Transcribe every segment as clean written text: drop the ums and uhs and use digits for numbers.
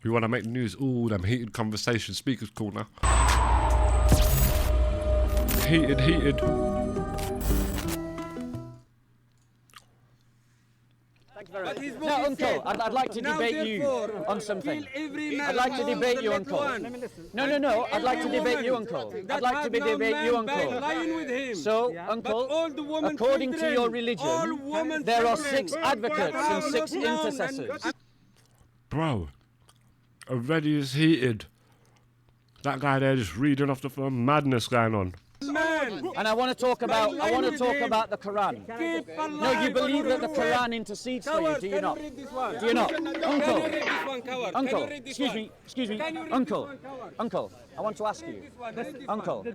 We want to make news. Ooh, them heated conversations. Speakers corner. Heated. No, Uncle, I'd like to debate you on something. I'd like to debate you, Uncle. No, I'd like to debate you, Uncle. I'd like to debate you, Uncle. So, Uncle, according to your religion, there are 6 advocates and 6 intercessors. Bro, already is heated. That guy there just reading off the phone. Madness going on. And I want to talk about the Quran. No, you believe that the Quran intercedes for you, do you not? Do you not? Uncle, excuse me, Uncle, I want to ask you. Uncle,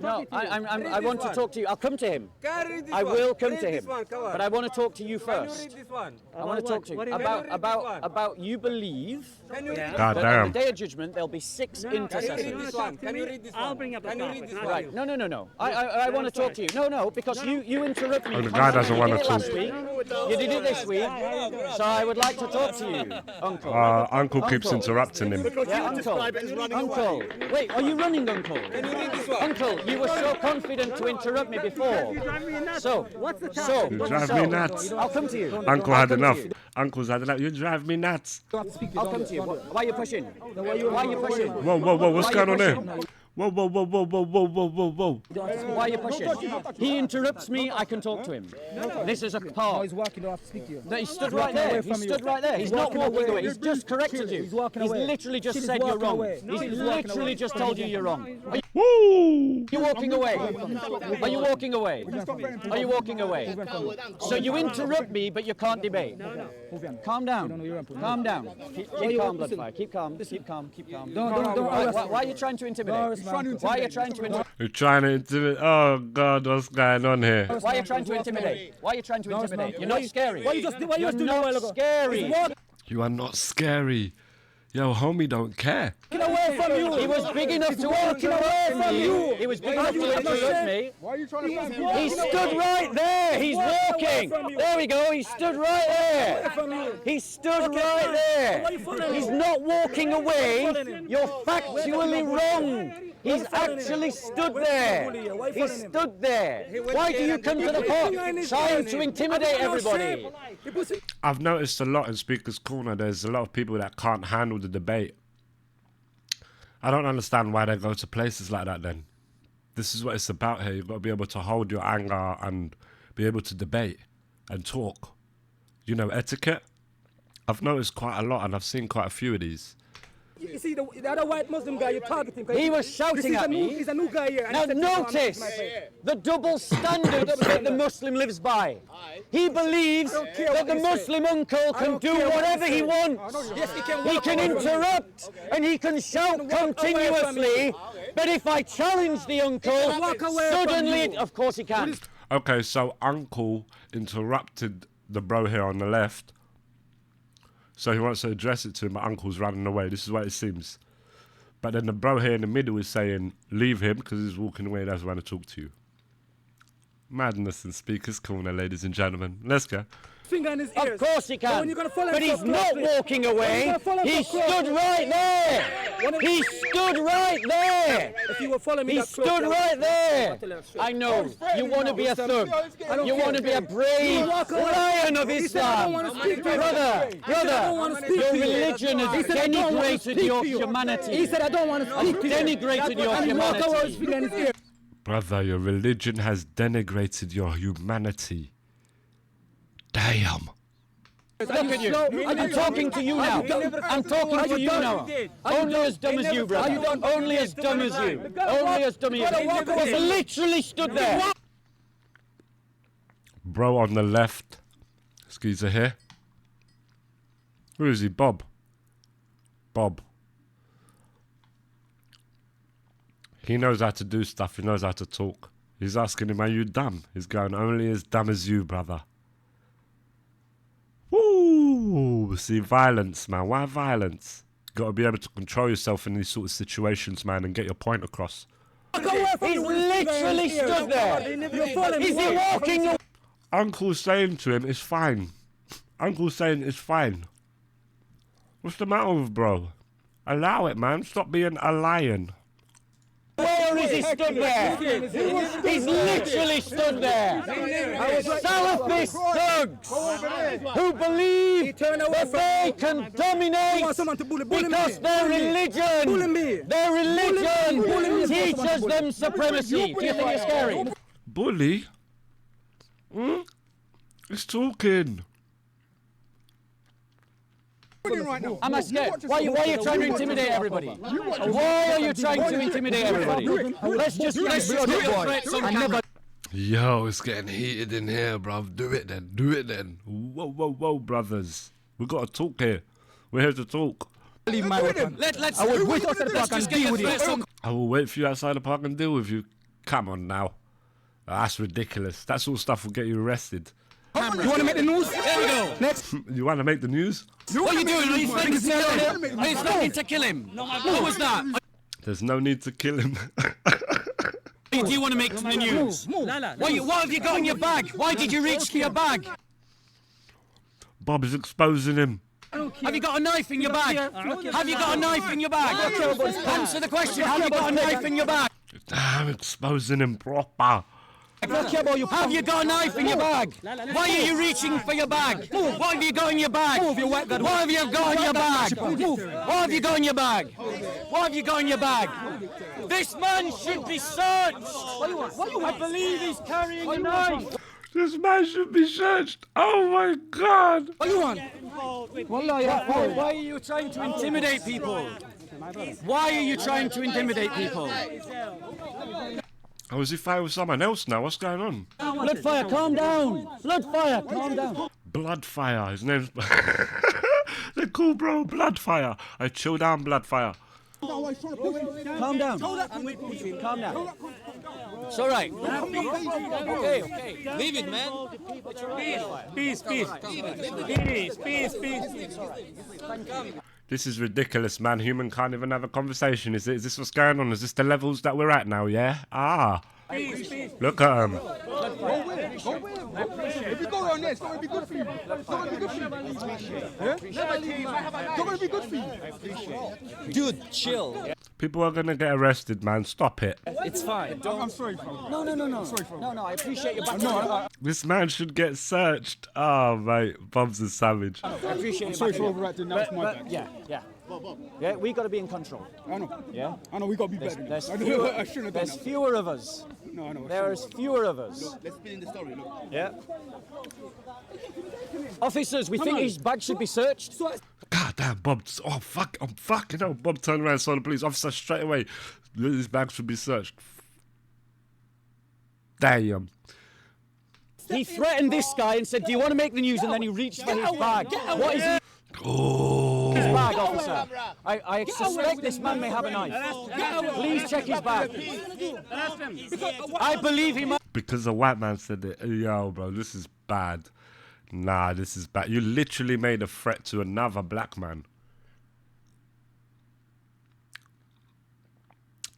no, I want to talk to you. I'll come to him. I will come to him. But I want to talk to you first. I want to talk to you about you believe God that damn. on the day of judgment there'll be 6 intercessors. I'll bring up the Right, no. I want to talk to you. No, because you interrupt me. Oh, the guy doesn't want to talk. Last week. You did it this week. So I would like to talk to you, Uncle. Uncle keeps interrupting him. Yeah, Uncle. Wait, are you running, Uncle? Uncle, you were so confident to interrupt me before. You drive me nuts. I'll come to you. Uncle had enough. Uncle's had enough. You drive me nuts. I'll come to you. Why are you pushing? Why are you pushing? Whoa. What's going on there? Whoa. Why are you pushing? He interrupts me, I can talk to him. This is a part. He's walking, don't have to speak to you. No, he stood right there. He stood right there. He's not walking away. He's just corrected you. He's literally just said you're wrong. He's literally just told you you're wrong. Woo! Are you walking away? Are you walking away? Are you walking away? So you interrupt me, but you can't debate. Calm down. Calm down. Keep calm, Bloodfire. Keep calm. Keep calm. Why are you trying to intimidate? Why are you trying to intimidate? You're trying to intimidate. Oh God, what's going on here? Why are you trying to intimidate? Why are you trying to intimidate? You're not scary. You're not scary. You are not scary. Yo, homie, don't care. Get away from you! He was big enough to walk away from you! He was big enough to interrupt me. Why are you trying to find me? He stood right there! He's walking! There we go, he stood right there! He stood right there! He's not walking away! You're factually wrong! He's actually stood there! He stood there! Why do you come to the court trying to intimidate everybody? I've noticed a lot in Speaker's Corner, there's a lot of people that can't handle the debate. I don't understand why they go to places like that then. This is what it's about here. You've got to be able to hold your anger and be able to debate and talk. You know, etiquette. I've noticed quite a lot and I've seen quite a few of these. You see, the other white Muslim guy, you're targeting. He was shouting at me. He's a new guy here. Now notice the double standards that the Muslim lives by. He believes that the Muslim uncle can do whatever he wants. He can interrupt and he can shout continuously. But if I challenge the uncle, suddenly, of course he can. Okay, so Uncle interrupted the bro here on the left. So he wants to address it to him, but Uncle's running away. This is what it seems. But then the bro here in the middle is saying, leave him, because he's walking away, doesn't want to talk to you. Madness in Speaker's Corner, ladies and gentlemen. Let's go. Finger in his ears. Of course he can, but he's not walking away. He stood right there. He stood right there. If you were following me, He stood right there. I know. You want to be a thug. You want to be a brave lion of Islam. Brother, your religion has denigrated your humanity. He said, I don't want to speak to you. Denigrated your humanity. Brother, your religion has denigrated your humanity. Damn. Look at you. I'm talking to you now. I'm talking to you now. Only as dumb as you, brother. Only as dumb as you. Only as dumb as you. He literally stood there. Bro on the left. Skeezer here. Who is he? Bob. Bob. He knows how to do stuff. He knows how to talk. He's asking him, are you dumb? He's going, only as dumb as you, brother. Woo! See, violence, man. Why violence? Got to be able to control yourself in these sort of situations, man, and get your point across. He's literally stood there. Is he walking away? Uncle's saying to him, it's fine. Uncle's saying it's fine. What's the matter with bro? Allow it, man. Stop being a lion. Where is he stood there? He's literally stood there. Salafist thugs who believe that they can dominate because their religion teaches them supremacy. Do you think it's scary? Bully? Hmm? He's talking. Am I scared? Why are you trying to intimidate everybody? Why are you trying to intimidate everybody? Let's just do it. Yo, it's getting heated in here, bruv. Do it then. Do it then. Whoa, whoa, whoa, brothers. We gotta talk here. We're here to talk. Leave my weapon. I will wait outside the park and deal with you. I will wait for you outside the park and deal with you. Come on now. That's ridiculous. That sort of stuff will get you arrested. You want to make the news? There we go. Next. You want to make the news? What are you doing? Are you threatening to kill him? What was that? There's no need to kill him. Do you want to make the news? What have you got in your bag? Why did you reach for your bag? Bob is exposing him. Have you got a knife in your bag? Have you got a knife in your bag? Answer the question. Have you got a knife in your bag? I'm exposing him proper. Have you got a knife in your bag? Why are you reaching for your bag? What have you got in your bag? What have you got in your bag? What have you got in your bag? What have you got in your bag? This man should be searched. I believe he's carrying a knife. This man should be searched. Oh my God. What you want? Why are you trying to intimidate people? Why are you trying to intimidate people? Oh, is he fighting with someone else now? What's going on? Bloodfire, calm down. Bloodfire, calm down. Bloodfire. His name's... They're cool, bro. Bloodfire. I chill down, Bloodfire. Calm down. Calm down. It's all right. Okay. Leave it, man. Peace. This is ridiculous, man. Human can't even have a conversation. Is this what's going on? Is this the levels that we're at now, yeah? Ah. Look at him. If you go around there, it's not going to be good for you. It's not going to be good for you. It's not going to be good for you. Dude, chill. People are going to get arrested, man. Stop it. It's fine. I'm sorry, bro. No. No, I appreciate your back. This man should get searched. Oh, mate. Bob's a savage. I appreciate your Sorry back. for overacting. Now it's my bad. Yeah, we got to be in control. I know. Yeah? I know we got to be better. There's I fewer, shouldn't have done there's that. fewer of us. No, I know. There's fewer of us. Let's spin in the story, look. Yeah. Officers, we think his bag should be searched. God damn, Bob. Oh, fuck. I'm fucking hell. Bob turned around and saw the police officer straight away. His bag should be searched. Damn. He threatened this guy and said, do you want to make the news? And then he reached for his bag. What is his Oh. bag, officer? I suspect this man may have a knife. Please check his bag. I believe he might. Because a white man said it. Yo, bro, this is bad. Nah, this is bad. You literally made a threat to another black man.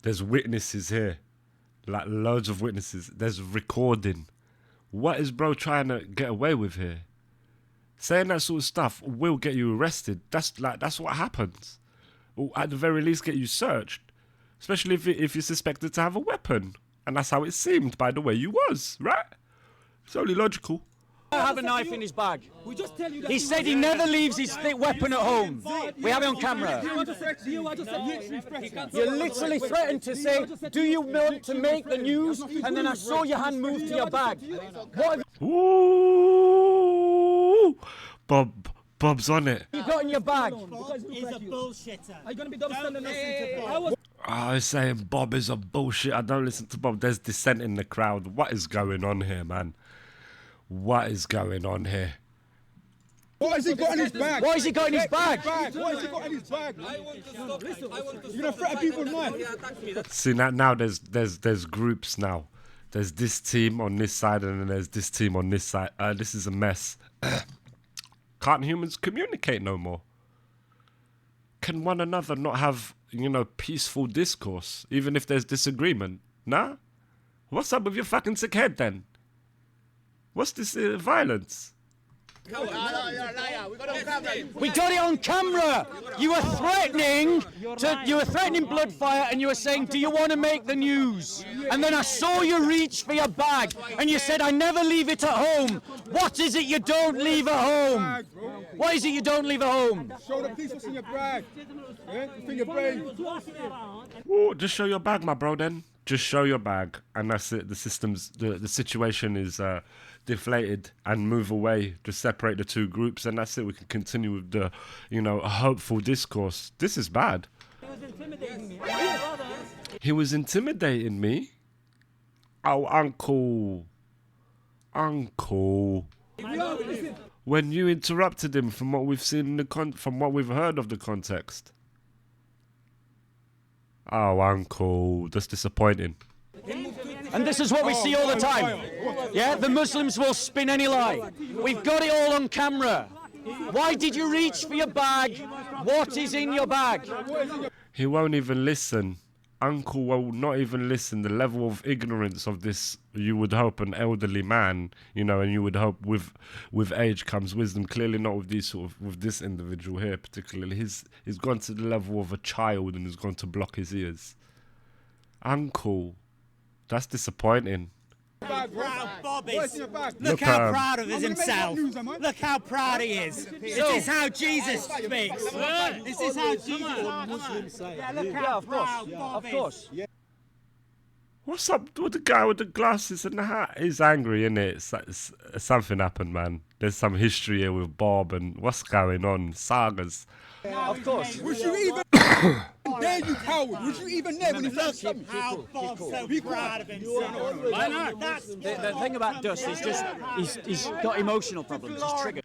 There's witnesses here. Like, loads of witnesses. There's recording. What is bro trying to get away with here? Saying that sort of stuff will get you arrested. That's what happens. Or at the very least get you searched. Especially if you're suspected to have a weapon. And that's how it seemed, by the way you was, right? It's only logical. have a knife in his bag. He said he never leaves his weapon at home. We have it on camera. You literally threatened to say, do you want to make the news? And then I saw your hand move to your bag. What have Ooh, Bob's on it. you got in your bag? He's a bullshitter. Are you going to be double standing listening to I was saying Bob is a bullshit. I don't listen to Bob. There's dissent in the crowd. What is going on here, man? What is going on here? What has he got in his bag? What has he got in his bag? What has he got in his bag? You're going to threaten people with knife? See, now there's groups now. There's this team on this side and then there's this team on this side. This is a mess. Can't humans communicate no more? Can one another not have, peaceful discourse, even if there's disagreement? Nah? What's up with your fucking sick head then? What's this violence? We got it on camera. You were threatening Bloodfire, and you were saying, "Do you want to make the news?" And then I saw you reach for your bag, and you said, "I never leave it at home." What is it you don't leave at home? What is it you don't leave at home? Show the police what's in your bag. Yeah? It's in your brain. Oh, just show your bag, my bro. Then just show your bag, and that's it. The situation is deflated, and move away. Just separate the two groups, and that's it. We can continue with the, a hopeful discourse. This is bad. He was intimidating me. Oh, uncle. When you interrupted him from what we've seen from what we've heard of the context. Oh, uncle, that's disappointing. And this is what we see all the time. Yeah, the Muslims will spin any lie. We've got it all on camera. Why did you reach for your bag? What is in your bag? He won't even listen. Uncle will not even listen. The level of ignorance of this, you would hope, an elderly man, and you would hope with age comes wisdom. Clearly not with with this individual here particularly. He's gone to the level of a child and has gone to block his ears. Uncle, that's disappointing. Look how proud of himself. Look how proud he is. This is how Jesus speaks. This is how Jesus speaks. Yeah, of course. What's up with the guy with the glasses and the hat? He's angry, innit? Something happened, man. There's some history here with Bob and what's going on. Sagas. Of course. Would you even there, you coward? Would you even there when he first shot me? How Bob's so proud of himself. Why not? The thing about Dust is he's got emotional problems. He's triggered.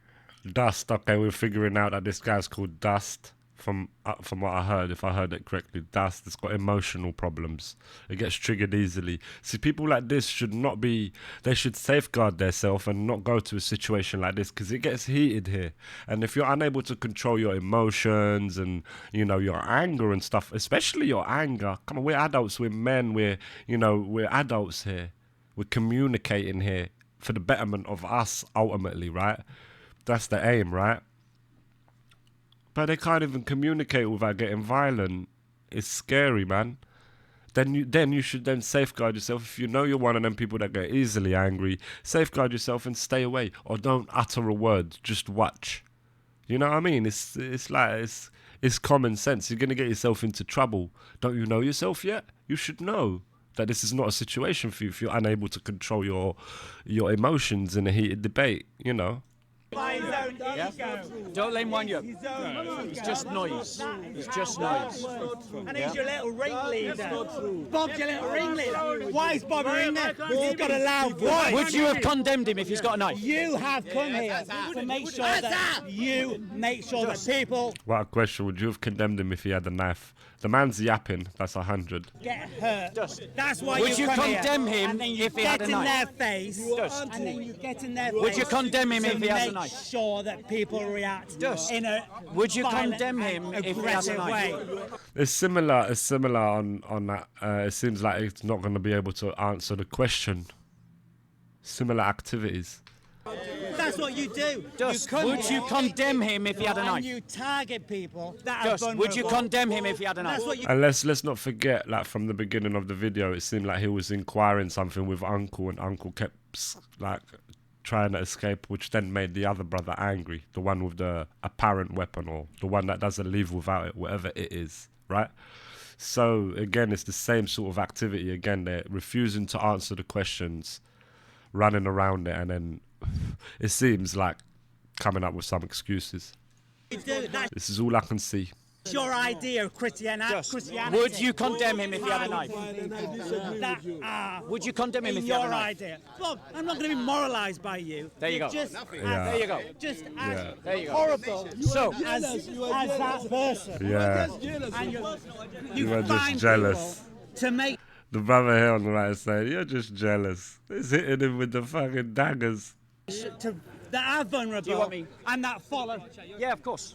Dust. Okay, we're figuring out that this guy's called Dust. From what I heard, if I heard it correctly, Dust has got emotional problems. It gets triggered easily. See, people like this should not be. They should safeguard themselves and not go to a situation like this because it gets heated here. And if you're unable to control your emotions and your anger and stuff, especially your anger. Come on, we're adults. We're men. We're adults here. We're communicating here for the betterment of us ultimately, right? That's the aim, right? But they can't even communicate without getting violent. It's scary, man. Then you should then safeguard yourself. If you know you're one of them people that get easily angry, safeguard yourself and stay away. Or don't utter a word. Just watch. You know what I mean? It's common sense. You're gonna get yourself into trouble. Don't you know yourself yet? You should know that this is not a situation for you if you're unable to control your emotions in a heated debate. Yeah? Don't let him wind you up. It's just noise. It's just noise. And he's your little ringleader. Bob's your little ringleader. Why is Bob a ringleader? Because he's got a loud voice. Would you have condemned him if he's got a knife? You have come here to make sure that people What a question. Would you have condemned him if he had a knife? The man's yapping. That's 100. get hurt. That's why Would you come here. condemn him and then you if he had get a in knife? their face, and then you get in their face. Would you condemn him if he has a knife? Make sure that people react Dust. in a Would you violent condemn him if he has a aggressive knife? way. It's similar on that. It seems like it's not going to be able to answer the question. Similar activities. That's what you do. Dust, you come would here you condemn him if he had a and knife? you target people that Dust, are vulnerable. would you condemn him if he had a knife? That's what you And let's not forget, like from the beginning of the video, it seemed like he was inquiring something with Uncle, and Uncle kept trying to escape, which then made the other brother angry, the one with the apparent weapon, or the one that doesn't leave without it, whatever it is, right? So again, it's the same sort of activity. Again, they're refusing to answer the questions, running around it, and then it seems like coming up with some excuses. do. That's This is all I can see. your idea of Christianity. Would you condemn him if he had a knife? That are Would you condemn him in if he had a your knife? idea. Bob, I'm not going to be moralised by you. There you go. Just Yeah. There you go. Just Yeah. as There you go. horrible So, as that person. Yeah, And You were you just find jealous. people to make the brother here on the right side, you're just jealous. He's hitting him with the fucking daggers. that are vulnerable. Do you want me? And that follow. yeah, of course.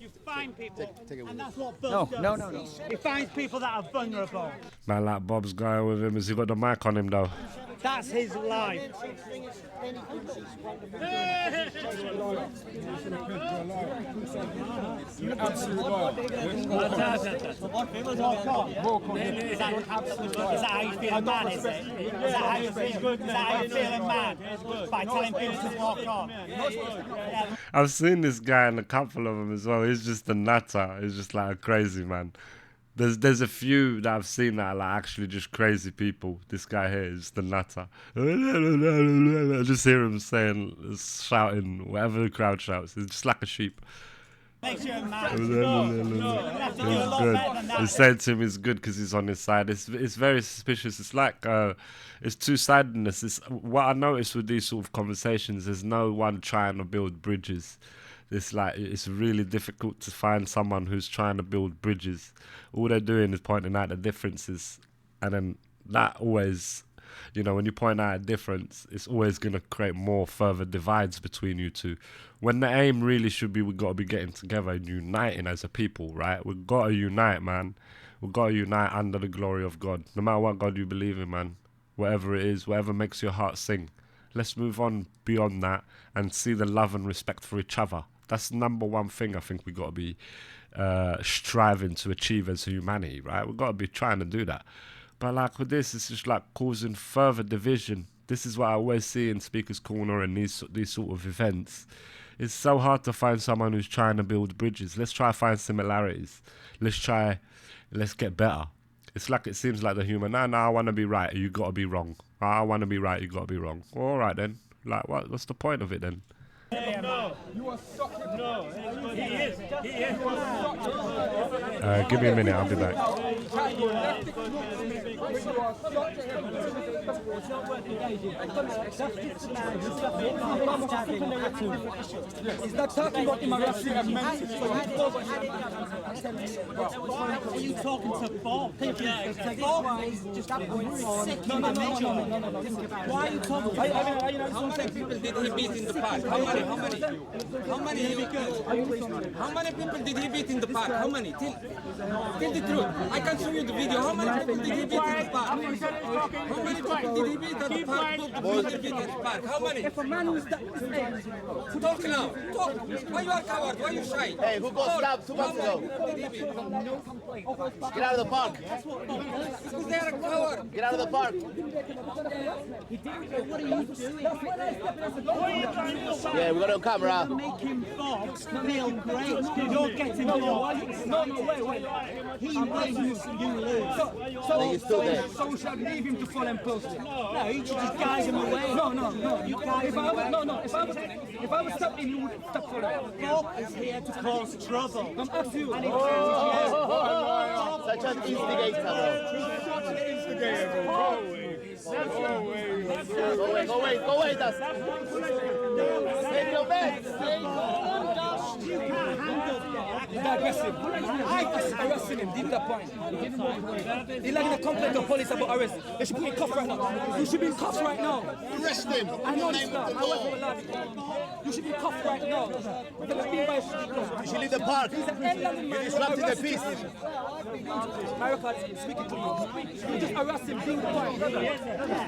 You find people, and that's what Bob No, does. no. He finds people that are vulnerable. Man, like Bob's guy with him. Has he got the mic on him though? That's his life. You absolute liar. Is that how you feel a man, is it? Is that how you feel a man? By telling people to walk on? I've seen this guy and a couple of them as well. He's just a nutter. He's just like a crazy man. There's a few that I've seen that are like actually just crazy people. This guy here is the nutter. I just hear him shouting whatever the crowd shouts. It's just like a sheep. Makes you a man. It's good. He said to him it's good because he's on his side. It's very suspicious. It's like it's two-sidedness. It's what I notice with these sort of conversations. There's no one trying to build bridges. It's really difficult to find someone who's trying to build bridges. All they're doing is pointing out the differences, and then that always, when you point out a difference, it's always going to create more further divides between you two. When the aim really should be, we've got to be getting together and uniting as a people, right? We've got to unite, man. We've got to unite under the glory of God. No matter what God you believe in, man. Whatever it is, whatever makes your heart sing. Let's move on beyond that and see the love and respect for each other. That's the number one thing I think we've got to be striving to achieve as humanity, right? We've got to be trying to do that. But like with this, it's just like causing further division. This is what I always see in Speaker's Corner and these sort of events. It's so hard to find someone who's trying to build bridges. Let's try to find similarities. Let's get better. It's like it seems like the human. No, I want to be right. You got to be wrong. I want to be right. You got to be wrong. All right then. Like what's the point of it then? No. You are such a... No. He is. Give me a minute. I'll be back. He's not talking about immorality and mental. Why are you talking to Bob? Bob is just sick. No. Why are you talking? How many people did he beat in the park? How many people did he beat in the park? How many? Tell the truth. I can show you the video. How many people did he beat in the park? How many people did he beat at the park? How many? Talk now. Talk. Why you are coward? Why you shy? Hey, who got stabbed 2 months ago? Get out of the park. Because they are a coward. Get out of the park. Yeah, we got it on camera. Making Bob feel great. You're getting Bob. Wait. He wins, you lose. So we should leave him to fall and post it. No, you should just guide him away. No. You guys if I was stopping, you would stop for that. Bob is here to cause trouble. I'm asking you. Such an instigator, bro. Such an instigator, bro. Go away, that's... Take your bed. He's not aggressive. I arrested him, deep that point. He's like in a complaint to police about arrest. They should put him in cuffs right now. You should be in cuffs right now. Arrest him. I know this now. I work for a lobby. You should be in cuffs right now. You should leave the park. You're disrupting the peace. My record speaking to you. You just arrest him, deep the point.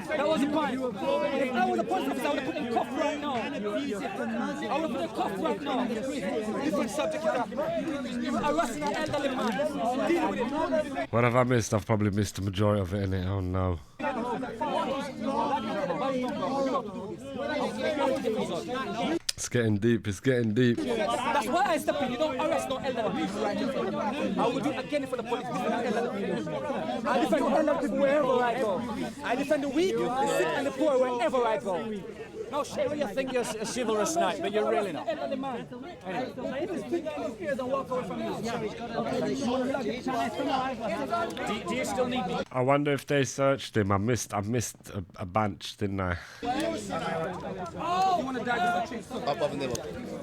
That was the point. If I was a police officer, I would have put him in cuffs right now. I would have put him in cuffs right now. Different subject is that. You're arresting an elderly man. Deal with it. What have I missed? I've probably missed the majority of it, innit? Oh no. It's getting deep. It's getting deep. That's why I step in. You don't arrest no elderly people right now. I will do it again for the police. I defend the elderly people wherever I go. I defend the weak, the sick, and the poor wherever I go. No shame. You think you're a chivalrous knight, but you're really not. Do you still need me? I wonder if they searched him. I missed a bunch, didn't I?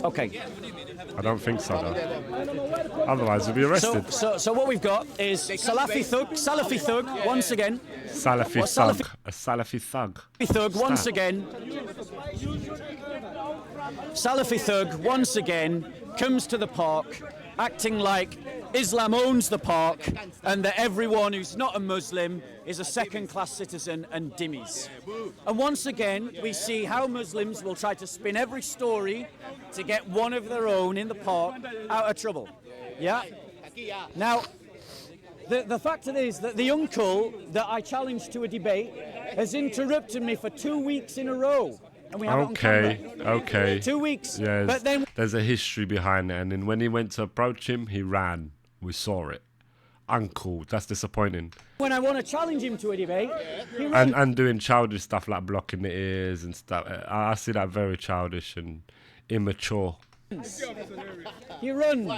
Okay. I don't think so, though. Otherwise, we'll be arrested. So what we've got is Salafi Thug, once again. Salafi What, thug. Salafi- A Salafi thug. Thug, once again. Salafi Thug, once again, comes to the park acting like Islam owns the park and that everyone who's not a Muslim is a second-class citizen and dhimmis. And once again, we see how Muslims will try to spin every story to get one of their own in the park out of trouble. Yeah? Now, the fact of it is that the uncle that I challenged to a debate has interrupted me for 2 weeks in a row. And we have it on camera. Okay. 2 weeks. Yeah, But then there's a history behind it, and then when he went to approach him, he ran. We saw it. Uncle, that's disappointing. when I want to challenge him to a debate, he runs. And doing childish stuff like blocking the ears and stuff. I see that very childish and immature. He runs.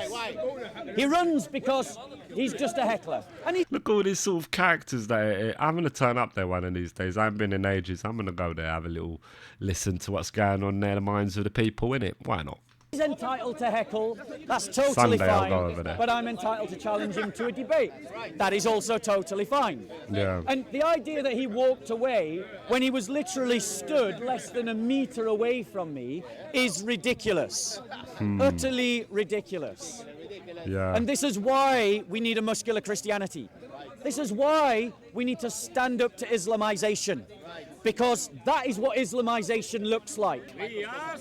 He runs because he's just a heckler. And he Look at all these sort of characters that I'm going to turn up there one of these days. I haven't been in ages. I'm going to go there, have a little listen to what's going on in the minds of the people, innit? Why not? He's entitled to heckle. That's totally Sunday I'll fine. go over there. But I'm entitled to challenge him to a debate. That is also totally fine. Yeah. And the idea that he walked away when he was literally stood less than a metre away from me is ridiculous. Utterly ridiculous. Yeah. And this is why we need a muscular Christianity. This is why we need to stand up to Islamization. Because that is what Islamization looks like.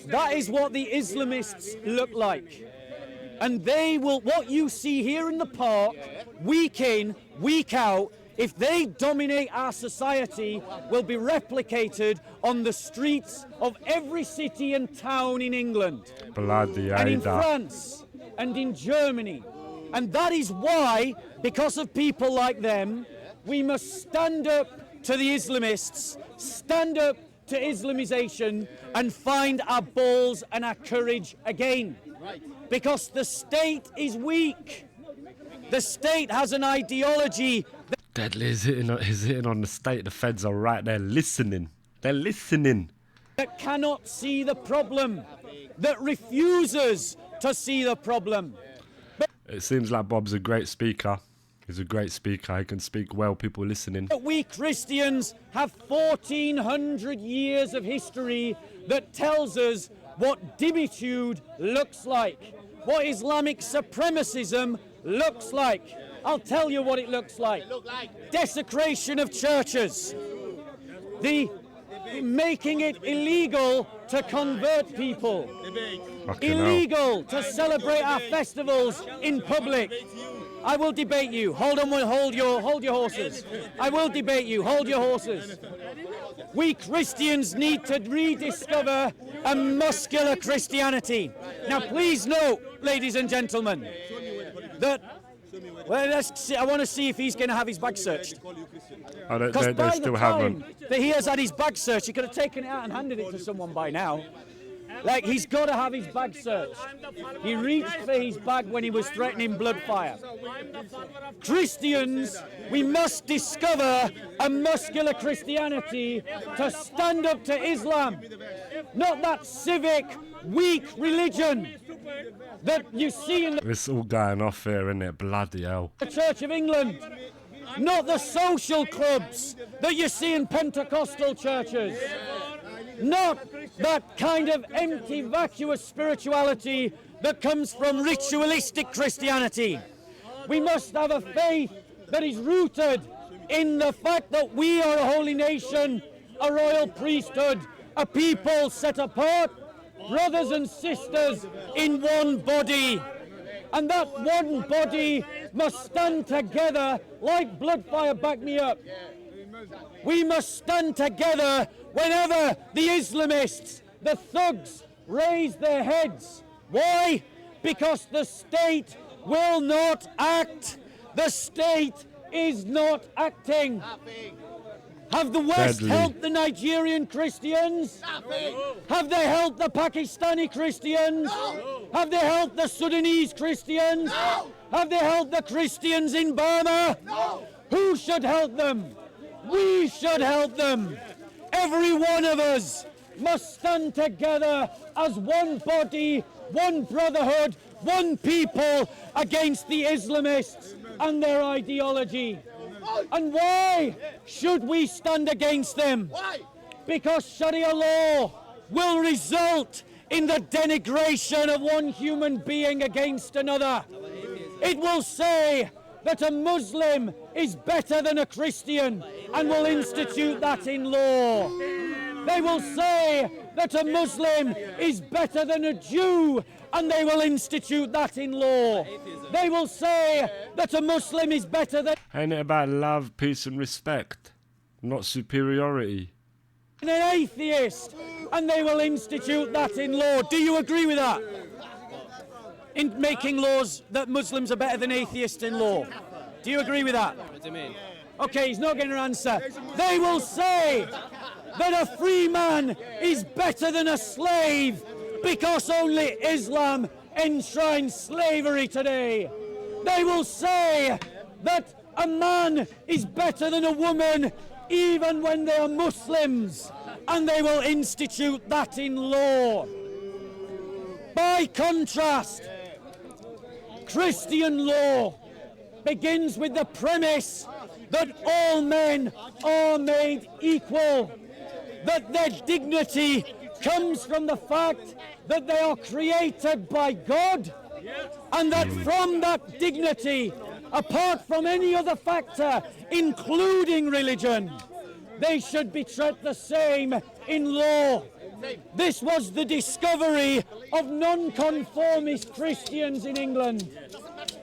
That is what the Islamists look like. And they will, what you see here in the park, week in, week out, if they dominate our society, will be replicated on the streets of every city and town in England. Bloody And in hell. France and in Germany. And that is why, because of people like them, we must stand up to the Islamists, stand up to Islamization and find our balls and our courage again. Because the state is weak. The state has an ideology Deadly is hitting on the state. The feds are right there listening. They're listening. that cannot see the problem, that refuses to see the problem. It seems like Bob's a great speaker. He's a great speaker. He can speak well. People listening. But we Christians have 1400 years of history that tells us what dimitude looks like, what Islamic supremacism looks like. I'll tell you what it looks like. Desecration of churches. The making it illegal to convert people. Fucking hell. Illegal to celebrate our festivals in public. I will debate you. Hold on, hold your horses. I will debate you. Hold your horses. We Christians need to rediscover a muscular Christianity. Now, please note, ladies and gentlemen, that I want to see if he's going to have his bag searched. Oh, Because they by the still time haven't. that he has had his bag searched, he could have taken it out and handed it to someone by now. Like, he's got to have his bag searched. He reached for his bag when he was threatening blood fire. Christians, we must discover a muscular Christianity to stand up to Islam. Not that civic, weak religion that you see in It's all going off here, isn't it? Bloody hell. the Church of England. Not the social clubs that you see in Pentecostal churches. Not that kind of empty, vacuous spirituality that comes from ritualistic Christianity. We must have a faith that is rooted in the fact that we are a holy nation, a royal priesthood, a people set apart, brothers and sisters in one body. And that one body must stand together like Bloodfire, back me up. We must stand together whenever the Islamists, the thugs, raise their heads. Why? Because the state will not act. The state is not acting. Have the West Deadly. helped the Nigerian Christians? Have they helped the Pakistani Christians? Have they helped the Sudanese Christians? Have they helped the Christians in Burma? Who should help them? We should help them. Every one of us must stand together as one body, one brotherhood, one people against the Islamists and their ideology. And why should we stand against them? Because Sharia law will result in the denigration of one human being against another. It will say that a Muslim is better than a Christian and will institute that in law. They will say that a Muslim is better than a Jew and they will institute that in law. They will say that a Muslim is better than Ain't it about love, peace and respect, not superiority? an atheist and they will institute that in law. Do you agree with that? In making laws that Muslims are better than atheists in law. Do you agree with that? What do you mean? Okay, he's not getting an answer. They will say that a free man is better than a slave because only Islam enshrines slavery today. They will say that a man is better than a woman even when they are Muslims, and they will institute that in law. By contrast, Christian law begins with the premise that all men are made equal, that their dignity comes from the fact that they are created by God, and that from that dignity, apart from any other factor, including religion, they should be treated the same in law. This was the discovery of non-conformist Christians in England.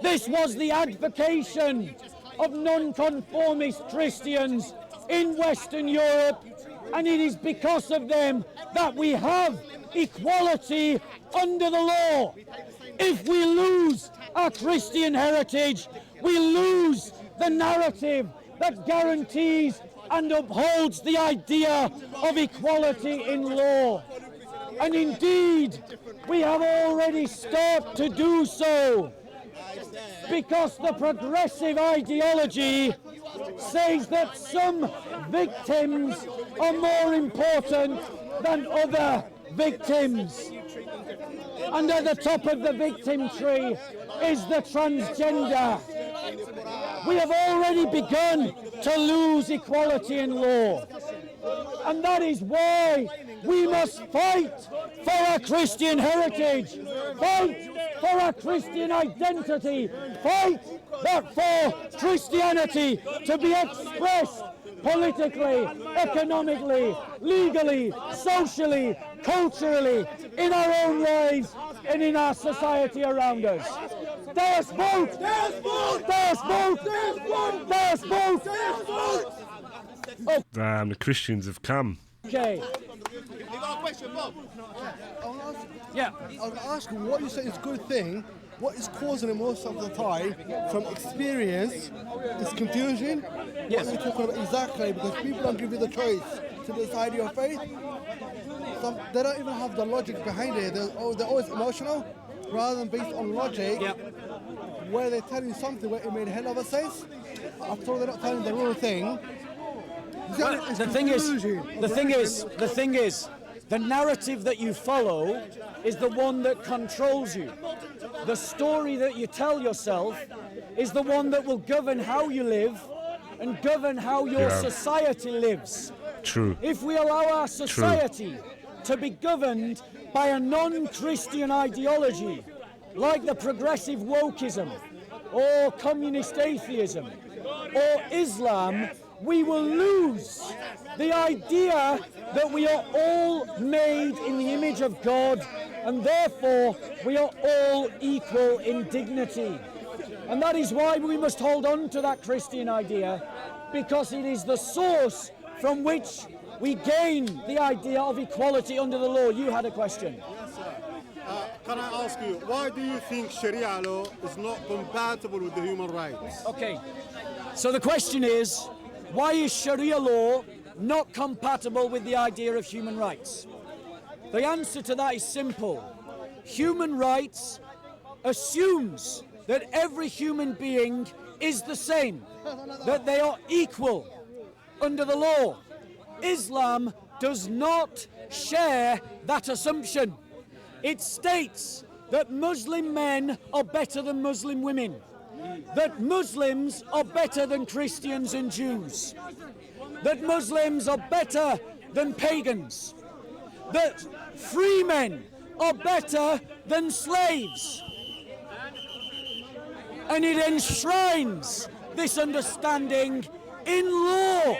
This was the advocation of non-conformist Christians in Western Europe, and it is because of them that we have equality under the law. If we lose our Christian heritage, we lose the narrative that guarantees and upholds the idea of equality in law. And indeed, we have already started to do so, because the progressive ideology says that some victims are more important than other victims. And at the top of the victim tree is the transgender. We have already begun to lose equality in law. And that is why we must fight for our Christian heritage, fight for our Christian identity, fight that for Christianity to be expressed politically, economically, legally, socially, culturally, in our own lives and in our society around us. Das Boot! Das Boot! Das Boot! Das Boot! Das Boot! Damn, the Christians have come. Okay. You got a question, Bob? Yeah. I was asking what you say is a good thing. What is causing it most of the time from experience is confusion. Yes. What we're talking about exactly, because people don't give you the choice to decide your faith. So they don't even have the logic behind it. They're always emotional rather than based on logic. Yep. Where they tell you something where it made a hell of a sense. After all, they're not telling the real thing. Well, the thing is, the narrative that you follow is the one that controls you. The story that you tell yourself is the one that will govern how you live and govern how your society lives. True. If we allow our society to be governed by a non-Christian ideology, like the progressive wokeism, or communist atheism, or Islam, we will lose the idea that we are all made in the image of God, and therefore we are all equal in dignity. And that is why we must hold on to that Christian idea, because it is the source from which we gain the idea of equality under the law. You had a question. Yes, sir. Can I ask you, why do you think Sharia law is not compatible with the human rights? Okay, so the question is, why is Sharia law not compatible with the idea of human rights? The answer to that is simple. Human rights assumes that every human being is the same, that they are equal under the law. Islam does not share that assumption. It states that Muslim men are better than Muslim women, that Muslims are better than Christians and Jews, that Muslims are better than pagans, that free men are better than slaves. And it enshrines this understanding in law,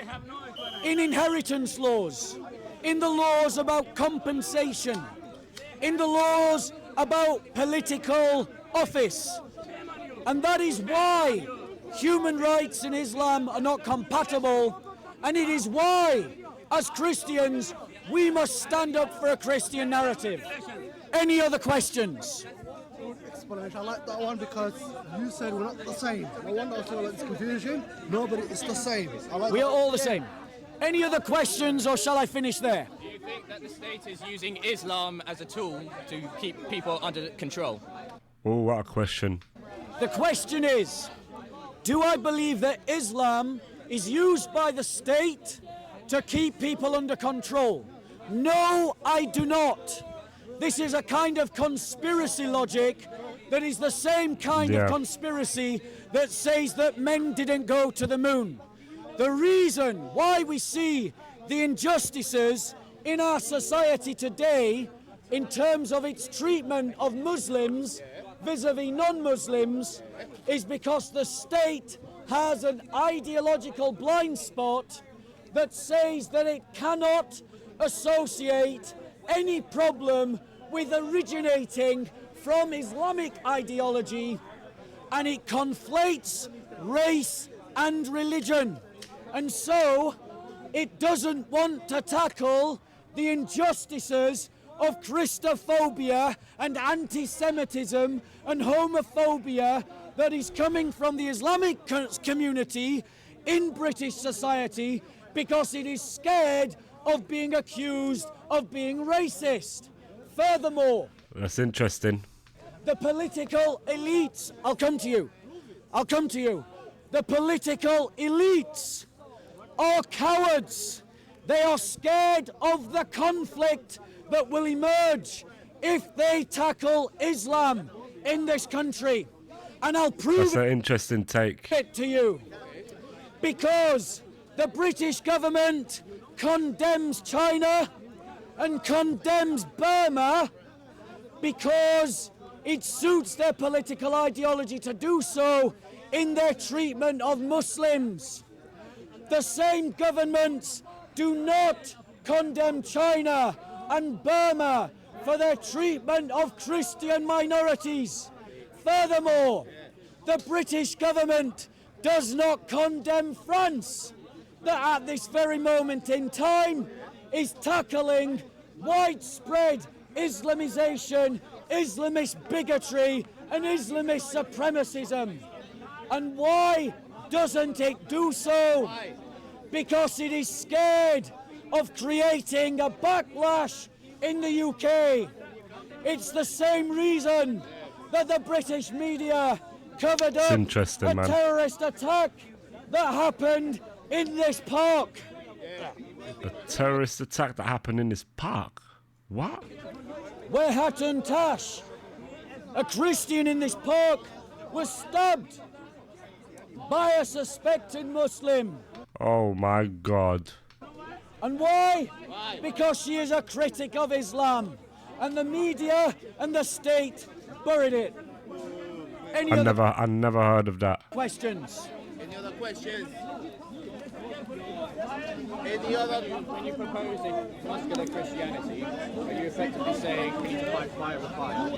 in inheritance laws, in the laws about compensation, in the laws about political office. And that is why human rights in Islam are not compatible, and it is why, as Christians, we must stand up for a Christian narrative. Any other questions? Explanation. I like that one because you said we're not the same. No wonder I saw this confusion. No, but it's the same. I like We that. are all the same. Any other questions, or shall I finish there? Do you think that the state is using Islam as a tool to keep people under control? Oh, what a question. The question is, do I believe that Islam is used by the state to keep people under control? No, I do not. This is a kind of conspiracy logic that is the same kind of conspiracy that says that men didn't go to the moon. The reason why we see the injustices in our society today in terms of its treatment of Muslims vis-a-vis non-Muslims is because the state has an ideological blind spot that says that it cannot associate any problem with originating from Islamic ideology, and it conflates race and religion. And so it doesn't want to tackle the injustices of Christophobia and anti-Semitism and homophobia that is coming from the Islamic community in British society because it is scared of being accused of being racist. Furthermore, That's interesting. the political elites, I'll come to you. The political elites are cowards. They are scared of the conflict that will emerge if they tackle Islam in this country. And I'll prove That's an interesting take. it to you. Because the British government condemns China and condemns Burma because it suits their political ideology to do so in their treatment of Muslims. The same governments do not condemn China and Burma for their treatment of Christian minorities. Furthermore, the British government does not condemn France, that at this very moment in time is tackling widespread Islamization, Islamist bigotry and Islamist supremacism. And why doesn't it do so? Because it is scared of creating a backlash in the UK. It's the same reason that the British media covered up a terrorist attack that happened in this park. A terrorist attack that happened in this park? What? Where Hatun Tash, a Christian in this park, was stabbed by a suspected Muslim. Oh my God. And why? Because she is a critic of Islam. And the media and the state buried it. I never heard of that. Questions? Any other questions? Any other? When you propose a muscular Christianity, are you effectively saying we need to fight fire with fire?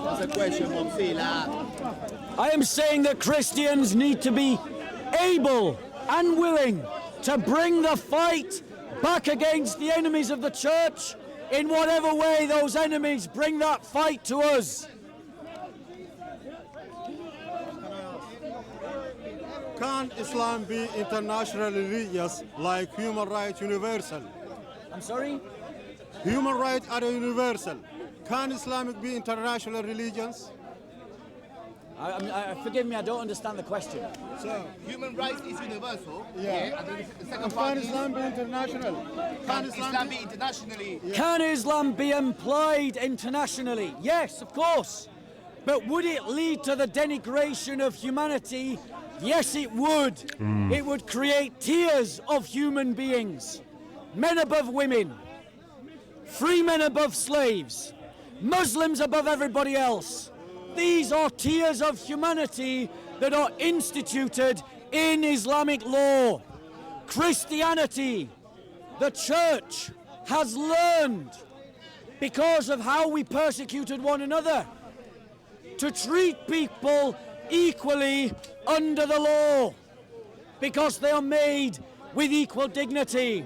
That's a question, Monsila. I am saying that Christians need to be able and willing to bring the fight back against the enemies of the church in whatever way those enemies bring that fight to us. Can Islam be internationally religious like human rights universal? I'm sorry? Human rights are universal. Can Islamic be international religions? Forgive me, I don't understand the question. So, human rights is universal. Yeah. And then the second Can part is, Islam be international? can Islam be internationally? Can Islam be applied internationally? Yes, of course. But would it lead to the denigration of humanity? Yes, it would. It would create tiers of human beings, men above women, free men above slaves, Muslims above everybody else. These are tiers of humanity that are instituted in Islamic law. Christianity, the church, has learned, because of how we persecuted one another, to treat people equally under the law, because they are made with equal dignity.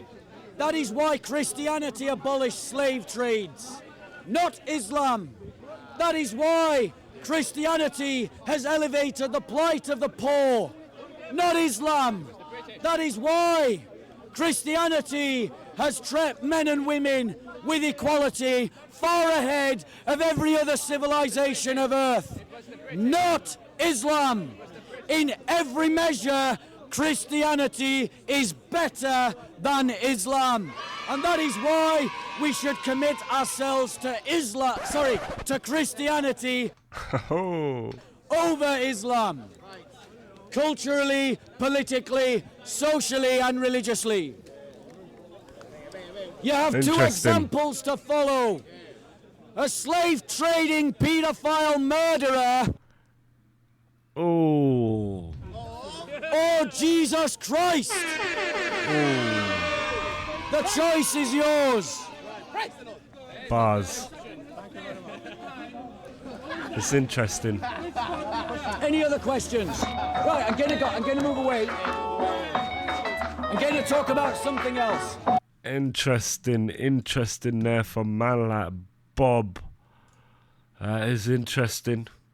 That is why Christianity abolished slave trades, not Islam. That is why Christianity has elevated the plight of the poor, not Islam. That is why Christianity has treated men and women with equality far ahead of every other civilization of earth, not Islam. In every measure, Christianity is better than Islam. And that is why we should commit ourselves to Christianity over Islam. Culturally, politically, socially and religiously. You have two examples to follow. A slave trading paedophile murderer or Jesus Christ. The choice is yours. Bars. It's interesting. Any other questions? Right, I'm gonna move away. I'm gonna talk about something else. Interesting there from man like Bob. That is interesting.